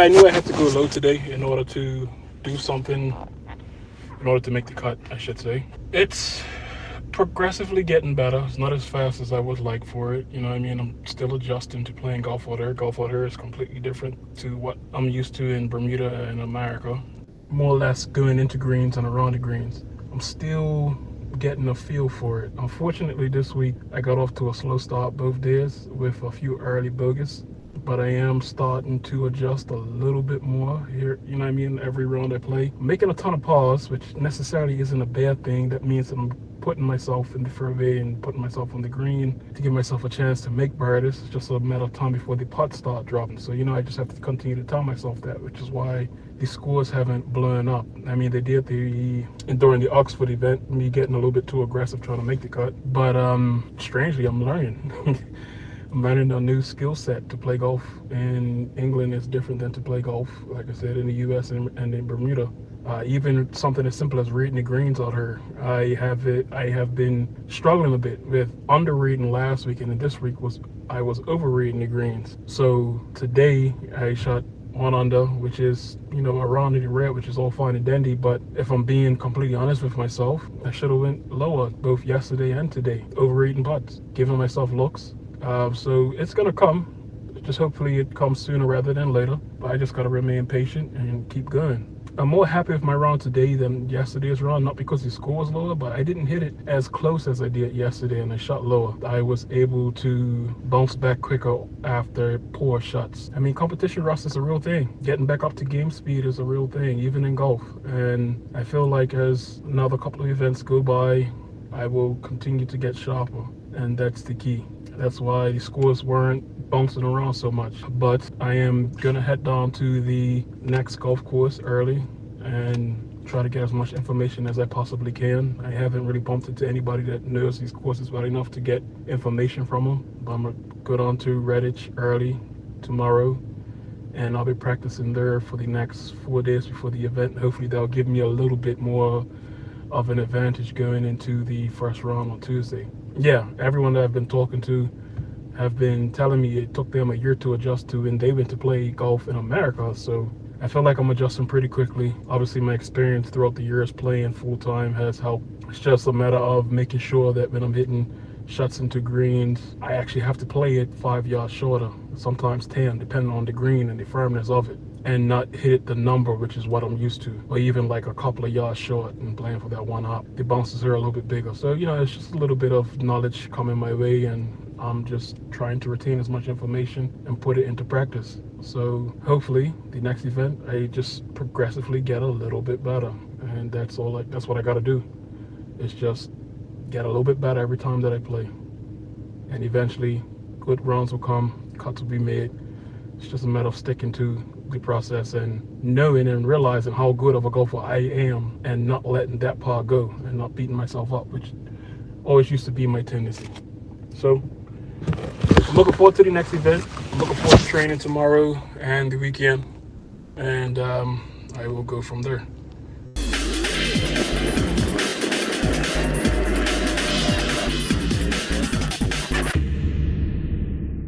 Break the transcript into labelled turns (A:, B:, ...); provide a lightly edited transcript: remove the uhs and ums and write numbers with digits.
A: I knew I had to go low today in order to do something, in order to make the cut, I should say. It's progressively getting better. It's not as fast as I would like for it. You know what I mean? I'm still adjusting to playing golf out there. Golf out here is completely different to what I'm used to in Bermuda and America. More or less going into greens and around the greens. I'm still getting a feel for it. Unfortunately, this week I got off to a slow start both days with a few early bogeys, but I am starting to adjust a little bit more here. You know what I mean? Every round I play, I'm making a ton of pars, which necessarily isn't a bad thing. That means that I'm putting myself in the fairway and putting myself on the green to give myself a chance to make birdies. It's just a matter of time before the putts start dropping. So, I just have to continue to tell myself that, which is why the scores haven't blown up. I mean, they did during the Oxford event, me getting a little bit too aggressive trying to make the cut. But strangely, I'm learning. I'm learning a new skill set. To play golf in England is different than to play golf, like I said, in the U.S. and in Bermuda. Even something as simple as reading the greens out here, I have been struggling a bit with under-reading last week, and this week I was over-reading the greens. So today I shot 1 under, which is around the red, which is all fine and dandy. But if I'm being completely honest with myself, I should have went lower both yesterday and today, over-reading putts, giving myself looks. So it's gonna come. Just hopefully it comes sooner rather than later. But I just gotta remain patient and keep going. I'm more happy with my round today than yesterday's round, not because the score was lower, but I didn't hit it as close as I did yesterday and I shot lower. I was able to bounce back quicker after poor shots. I mean, competition rust is a real thing. Getting back up to game speed is a real thing, even in golf. And I feel like as another couple of events go by, I will continue to get sharper, and that's the key. That's why the scores weren't bouncing around so much. But I am gonna head down to the next golf course early and try to get as much information as I possibly can. I haven't really bumped into anybody that knows these courses well enough to get information from them. But I'm gonna go down to Redditch early tomorrow, and I'll be practicing there for the next 4 days before the event. Hopefully that'll give me a little bit more of an advantage going into the first round on Tuesday. Yeah, everyone that I've been talking to have been telling me it took them a year to adjust to, and they went to play golf in America. So I feel like I'm adjusting pretty quickly. Obviously, my experience throughout the years playing full time has helped. It's just a matter of making sure that when I'm hitting shots into greens, I actually have to play it 5 yards shorter, sometimes 10, depending on the green and the firmness of it, and not hit the number, which is what I'm used to, or even like a couple of yards short and playing for that one hop. The bounces are a little bit bigger. So, it's just a little bit of knowledge coming my way, and I'm just trying to retain as much information and put it into practice. So hopefully the next event, I just progressively get a little bit better. And that's what I got to do. It's just get a little bit better every time that I play. And eventually good rounds will come, cuts will be made. It's just a matter of sticking to the process and knowing and realizing how good of a golfer I am, and not letting that part go and not beating myself up, which always used to be my tendency. So I'm looking forward to the next event. I'm looking forward to training tomorrow and the weekend, and I will go from there.